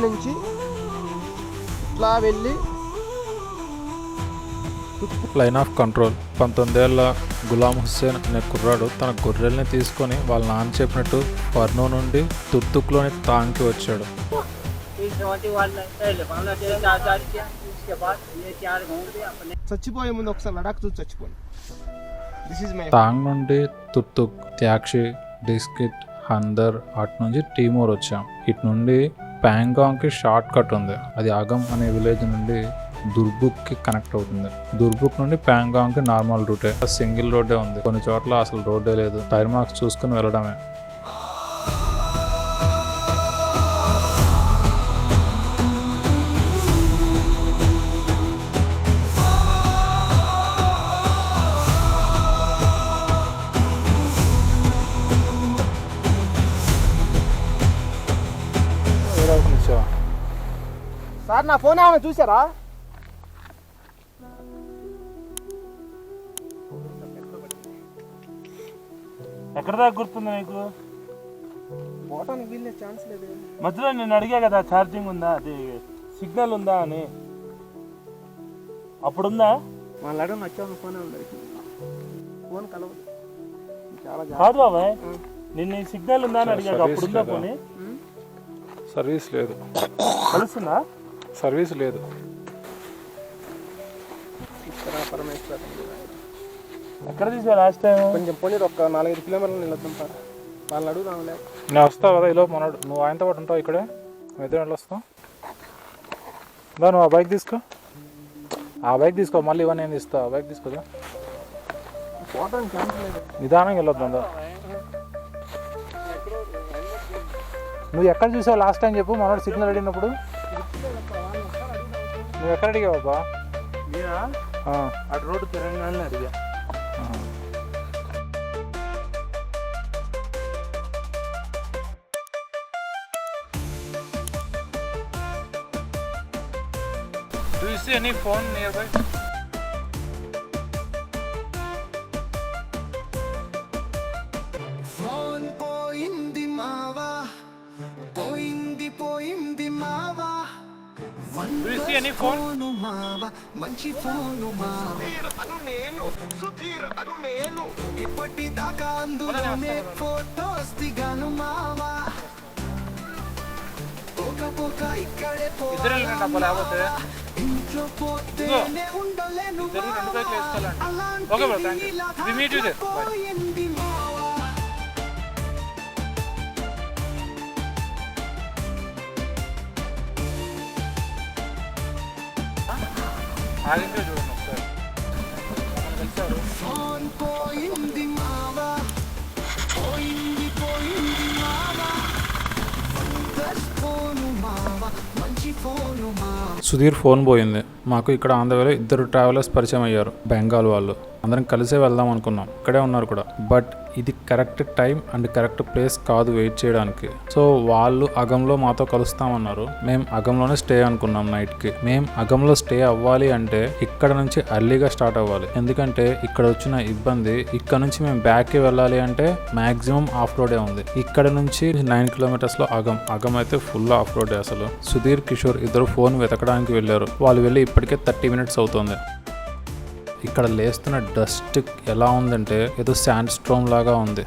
నుంచి ఇట్లా వెళ్ళి లైన్ ఆఫ్ కంట్రోల్. 19 ఏళ్ల గులాం హుస్సేన్ అనే కుర్రాడు తన గొర్రెల్ని తీసుకొని వాళ్ళ నాన్న చెప్పినట్టు ఫర్నో నుండి తుర్తుక్లోని తాంగ్కి వచ్చాడు. చచ్చిపోయే ముందు ఒకసారి లడాక్ చూసి చచ్చిపోయి. తాంగ్ నుండి తుర్తుక్, త్యాక్షి, డిస్కిట్, హందర్, అటు నుంచి టీమూర్ వచ్చాం. ఇటు నుండి ప్యాంగాంగ్కి షార్ట్ కట్ ఉంది. అది అగమ్ అనే విలేజ్ నుండి దుర్బుక్కి కనెక్ట్ అవుతుంది. దుర్బుక్ నుండి ప్యాంగాంగ్కి నార్మల్ రూటే, సింగిల్ రోడ్డే ఉంది. కొన్ని చోట్ల అసలు రోడ్డే లేదు. టైర్ మార్క్స్ చూసుకుని వెళ్ళడమే. సార్ నా ఫోన్ ఏమైనా చూసారా? ఎక్కడ దాకా గుర్తుంది నీకు? పోవటానికి వీళ్ళే ఛాన్స్ లేదు. మధ్యలో నేను అడిగా కదా ఛార్జింగ్ ఉందా, అది సిగ్నల్ ఉందా అని. అప్పుడుందా? వాళ్ళ అడగ వచ్చాను ఫోన్ ఫోన్ కలవదు. కాదు బాబాయ్, నిన్న సిగ్నల్ ఉందా అని అడిగాడు. అప్పుడుందా పోనీ? సర్వీస్ లేదు. కలుస్తుందా? సర్వీస్ లేదు. ఎక్కడ తీసా లాస్ట్ టైం? కొంచెం పోనీ ఒక 4-5 కిలోమీటర్లు నిలద్దాం సార్. వాళ్ళని అడుగుదాంలే. నేను వస్తావు కదా ఈలోపు మనోడు. నువ్వు ఆయనతో పాటు ఉంటావు ఇక్కడే. నువ్వు ఎదురు వస్తావు. నువ్వు ఆ బైక్ తీసుకో. ఆ బైక్ తీసుకో. మళ్ళీ ఇవన్నీ నేను ఇస్తావు. ఆ బైక్ తీసుకోదా. పోవటానికి ఛాన్స్ లేదు. నిదానంగా వెళ్ళొద్దా. నువ్వు ఎక్కడ చూసావు లాస్ట్ టైం చెప్పు. మనోడు సిగ్నల్ అడిగినప్పుడు నువ్వు ఎక్కడ అడిగావు బాబా? అటు రోడ్డు తెలంగాణ అడిగా. Do you see any phone nearby? Phone పోయింది మావా, పోయింది పోయింది మావా. Do you see any phone? మావా మంచి ఫోను మావా. ఇప్పటిదాకా అందులోనే ఫోటోస్ దిగాను మావా. పోక ఇక్కడే లేకపోతే ఇంట్లో పోతేనే ఉండలేను పోయింది మావా. చూడండి ఒకసారి. ఫోన్ పోయింది మావా, పోయింది పోయింది మావా. ఫోను మావా మంచి ఫోను మావా. సుధీర్ ఫోన్ పోయింది. మాకు ఇక్కడ ఆంధ్రవేలో 2 ట్రావెలర్స్ పరిచయం అయ్యారు, బెంగాల్ వాళ్ళు. అందరం కలిసే వెళ్దాం అనుకున్నాం. ఇక్కడే ఉన్నారు కూడా. బట్ ఇది correct time and correct place కాదు వెయిట్ చేయడానికి. సో వాళ్ళు అగంలో మాతో కలుస్తామన్నారు. మేము అగంలోనే స్టే అనుకున్నాం నైట్కి. మేము అగంలో స్టే అవ్వాలి అంటే ఇక్కడ నుంచి ఎర్లీగా స్టార్ట్ అవ్వాలి. ఎందుకంటే ఇక్కడ వచ్చిన ఇబ్బంది, ఇక్కడ నుంచి మేము బ్యాక్కి వెళ్ళాలి అంటే మాక్సిమం ఆఫ్ రోడే ఉంది. ఇక్కడ నుంచి 9 కిలోమీటర్స్లో అగం అయితే ఫుల్ ఆఫ్ రోడే అసలు. సుధీర్, కిషోర్ ఇద్దరు ఫోన్ వెతకడానికి వెళ్ళారు. వాళ్ళు వెళ్ళి ఇప్పటికే 30 మినిట్స్ అవుతుంది. ఇక్కడ లేస్తున్న డస్ట్ ఎలా ఉందంటే ఏదో శాండ్ స్ట్రోమ్ లాగా ఉంది.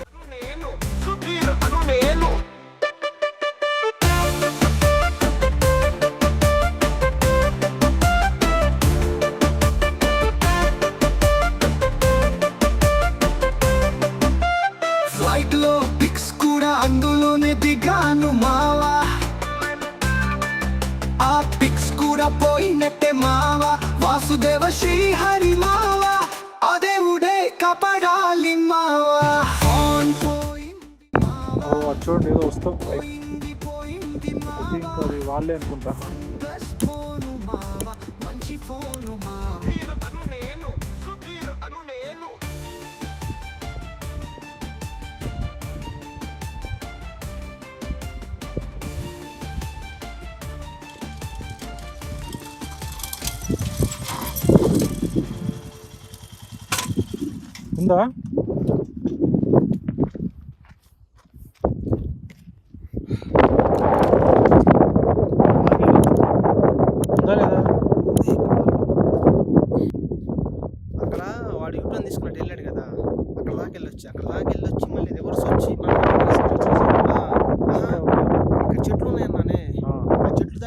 ఫ్లైట్ లో పిక్స్ కూడా అందులోనే దిగాను మావా. ఆ పిక్స్ కూడా పోయినట్టే మావా. వాసుదేవ శ్రీహరి మావా, అదేవుడే కాపాడాలి మావా. ఫోన్ పోయింది మావా, చూడండి ఏదో వస్తాం. పోయింది పోయింది మావా. అది వాళ్ళే అనుకుంటా. ఫోను మావా మంచి ఫోను మావా. ఉందా?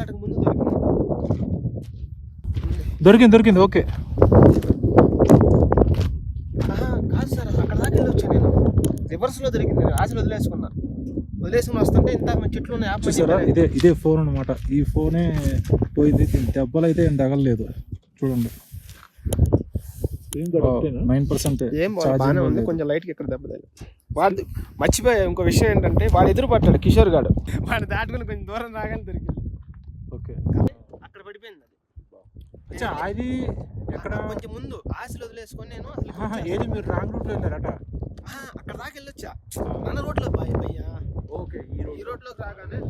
దాటక ముందు దొరికింది. దొరికింది ఓకే. కాదు సార్, అక్కడ దాకా వెళ్ళొచ్చా నేను? రివర్స్లో దొరికింది. ఆశలు వదిలేసుకుని వస్తుంటే ఇంత చెట్లు ఉన్నాయి. చూసారా, ఇదే ఫోన్ అనమాట. ఈ ఫోనే పోయింది. దెబ్బలు అయితే ఏం తగలలేదు. చూడండి 9%. ఏం బాగానే ఉంది, కొంచెం లైట్గా ఇక్కడ దెబ్బ తగిలి. వాడు మర్చిపోయా ఇంకో విషయం ఏంటంటే, వాడు ఎదురు పట్టాడు కిషోర్ గాడు. వాడు దాటుకుని కొంచెం దూరం రాగానే దొరికింది. ఓకే, అక్కడ పడిపోయింది అది ఎక్కడ కొంచెం ముందు ఆశలు వదిలేసుకొని నేను ఏది మీరు రాంగ్ రూట్లో వెళ్ళారట. అక్కడ దాకా వెళ్ళొచ్చా మన రోడ్లో భయ్యా. ఓకే, ఈ రోడ్లోకి రాగానే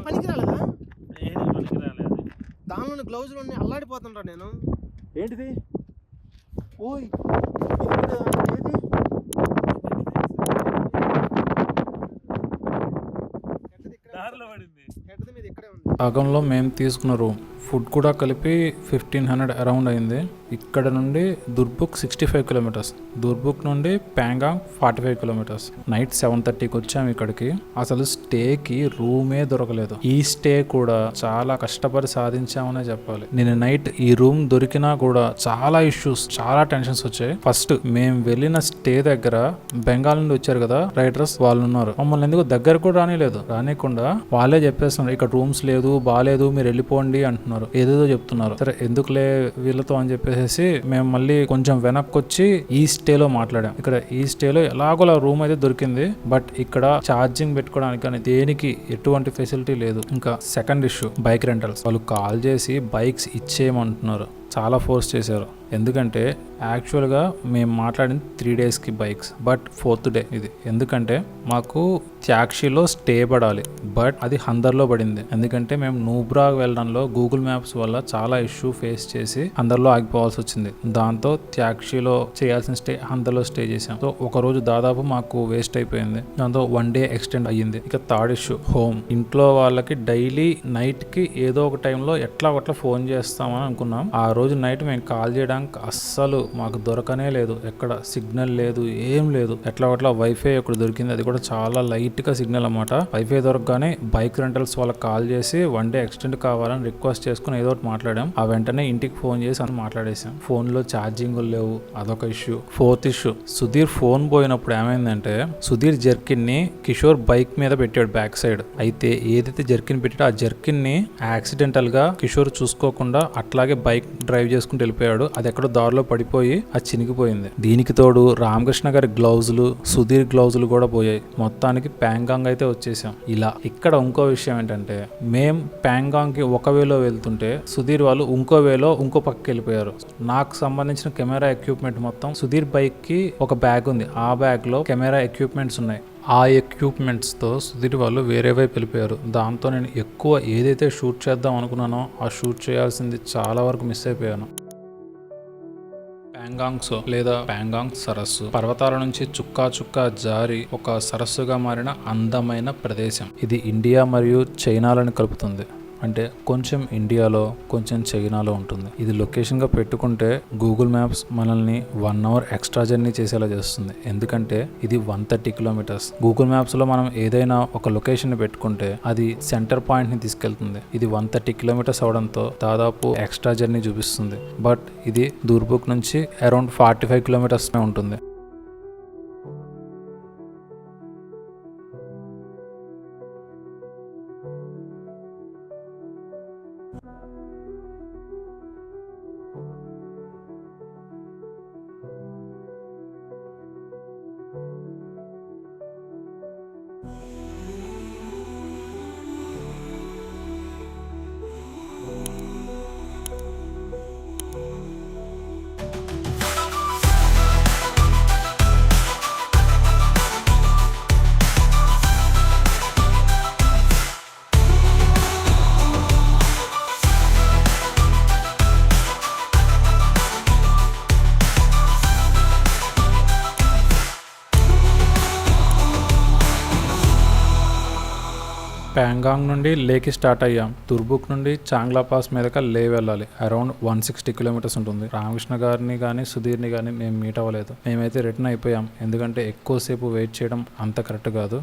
పనికి రాలేదా? దానిలోని గ్లౌజులు ఉన్నాయి, అల్లాడిపోతుండ్రా నేను. ఏంటిది? ఓయ్ భాగంలో మేము తీసుకున్న రూమ్ ఫుడ్ కూడా కలిపి 1500 అరౌండ్ అయింది. ఇక్కడ నుండి దుర్బుక్ 65 కిలోమీటర్స్, దుర్బుక్ నుండి ప్యాంగాంగ్ 45 కిలోమీటర్స్. నైట్ 7:30కి వచ్చాము ఇక్కడికి. అసలు స్టేకి రూమే దొరకలేదు. ఈ స్టే కూడా చాలా కష్టపడి సాధించామనే చెప్పాలి. నేను నైట్ ఈ రూమ్ దొరికినా కూడా చాలా ఇష్యూస్, చాలా టెన్షన్స్ వచ్చాయి. ఫస్ట్ మేము వెళ్ళిన స్టే దగ్గర బెంగాల్ నుండి వచ్చారు కదా రైడర్స్, వాళ్ళు ఉన్నారు. మమ్మల్ని ఎందుకు దగ్గర కూడా రానికుండా వాళ్ళే చెప్పేస్తున్నారు ఇక్కడ రూమ్స్ లేదు, బాగాలేదు, మీరు వెళ్ళిపోండి అంటున్నారు. ఏదేదో చెప్తున్నారు. సరే ఎందుకులే వీళ్ళతో అని చెప్పేసి మేము మళ్ళీ కొంచెం వెనక్కి వచ్చి ఈ స్టేలో మాట్లాడాం. ఇక్కడ ఈ స్టేలో ఎలాగోలా రూమ్ అయితే దొరికింది. బట్ ఇక్కడ ఛార్జింగ్ పెట్టుకోవడానికి కానీ దేనికి ఎటువంటి ఫెసిలిటీ లేదు. ఇంకా సెకండ్ ఇష్యూ బైక్ రెంటల్స్. వాళ్ళు కాల్ చేసి బైక్స్ ఇచ్చేయమంటున్నారు. చాలా ఫోర్స్ చేశారు. ఎందుకంటే యాక్చువల్గా మేము మాట్లాడింది 3 డేస్కి బైక్స్, బట్ 4th డే ఇది. ఎందుకంటే మాకు త్యాక్షిలో స్టే పడాలి, బట్ అది హందర్లో పడింది. ఎందుకంటే మేము నూబ్రాగ్ వెళ్ళడంలో గూగుల్ మ్యాప్స్ వల్ల చాలా ఇష్యూ ఫేస్ చేసి హందర్లో ఆగిపోవాల్సి వచ్చింది. దాంతో త్యాక్షిలో చేయాల్సిన స్టే హందర్లో స్టే చేసాం. సో ఒక రోజు దాదాపు మాకు వేస్ట్ అయిపోయింది. దాంతో 1 డే ఎక్స్టెండ్ అయ్యింది. ఇక థర్డ్ ఇష్యూ హోమ్. ఇంట్లో వాళ్ళకి డైలీ నైట్కి ఏదో ఒక టైంలో ఎట్లా ఫోన్ చేస్తామని అనుకున్నాం. ఆ రోజు నైట్ మేము కాల్ చేయడానికి అస్సలు మాకు దొరకనే లేదు. ఎక్కడ సిగ్నల్ లేదు, ఏం లేదు. ఎట్లా వైఫై ఒకటి దొరికింది, అది కూడా చాలా లైట్ గా సిగ్నల్ అన్నమాట. వైఫై దొరకగానే బైక్ రెంటల్స్ వాళ్ళకి కాల్ చేసి 1 డే ఎక్స్టెండ్ కావాలని రిక్వెస్ట్ చేసుకుని ఏదో ఒకటి మాట్లాడాం. ఆ వెంటనే ఇంటికి ఫోన్ చేసి అని మాట్లాడేసాం. ఫోన్ లో ఛార్జింగ్ లేవు, అదొక issue. 4th issue, Sudheer phone పోయినప్పుడు ఏమైందంటే, సుధీర్ జర్కిన్ ని కిషోర్ బైక్ మీద పెట్టాడు బ్యాక్ సైడ్. అయితే ఏదైతే జర్కిన్ పెట్టాడో ఆ జర్కిన్ ని యాక్సిడెంటల్ గా కిషోర్ చూసుకోకుండా అట్లాగే బైక్ డ్రైవ్ చేసుకుంటూ వెళ్ళిపోయాడు. అది ఎక్కడో దారిలో పడిపోయి అది చినిగిపోయింది. దీనికి తోడు రామకృష్ణ గారి గ్లౌజులు, సుధీర్ గ్లౌజులు కూడా పోయాయి. మొత్తానికి ప్యాంగాంగ్ అయితే వచ్చేసాం. ఇలా ఇక్కడ ఇంకో విషయం ఏంటంటే, మేం ప్యాంగాంగ్ కి ఒక వేలో వెళ్తుంటే సుధీర్ వాళ్ళు ఇంకో వేలో ఇంకో పక్కకి వెళ్ళిపోయారు. నాకు సంబంధించిన కెమెరా ఎక్విప్మెంట్ మొత్తం సుధీర్ బైక్ కి ఒక బ్యాగ్ ఉంది, ఆ బ్యాగ్ లో కెమెరా ఎక్విప్మెంట్స్ ఉన్నాయి. ఆ ఎక్విప్మెంట్స్తో సుధీర్ వాళ్ళు వేరే వైపు వెళ్ళిపోయారు. దాంతో నేను ఎక్కువ ఏదైతే షూట్ చేద్దాం అనుకున్నానో ఆ షూట్ చేయాల్సింది చాలా వరకు మిస్ అయిపోయాను. ప్యాంగాంగ్స్ లేదా ప్యాంగాంగ్ సరస్సు పర్వతాల నుంచి చుక్కా జారి ఒక సరస్సుగా మారిన అందమైన ప్రదేశం. ఇది ఇండియా మరియు చైనాలను కలుపుతుంది. అంటే కొంచెం ఇండియాలో కొంచెం చైనాలో ఉంటుంది. ఇది లొకేషన్గా పెట్టుకుంటే గూగుల్ మ్యాప్స్ మనల్ని 1 అవర్ ఎక్స్ట్రా జర్నీ చేసేలా చేస్తుంది. ఎందుకంటే ఇది 130 కిలోమీటర్స్. గూగుల్ మ్యాప్స్లో మనం ఏదైనా ఒక లొకేషన్ పెట్టుకుంటే అది సెంటర్ పాయింట్ని తీసుకెళ్తుంది. ఇది 130 కిలోమీటర్స్ అవడంతో దాదాపు ఎక్స్ట్రా జర్నీ చూపిస్తుంది. బట్ ఇది దుర్బుక్ నుంచి అరౌండ్ 45 కిలోమీటర్స్ ఉంటుంది. ప్యాంగాంగ్ నుండి లేకి స్టార్ట్ అయ్యాం. దుర్బుక్ నుండి చాంగ్లా పాస్ మీదగా లే వెళ్ళాలి. అరౌండ్ 160 కిలోమీటర్స్ ఉంటుంది. రామకృష్ణ గారిని కానీ సుధీర్ని కానీ మేము మీట్ అవ్వలేదు. మేమైతే రిటర్న్ అయిపోయాం, ఎందుకంటే ఎక్కువసేపు వెయిట్ చేయడం అంత కరెక్ట్ కాదు.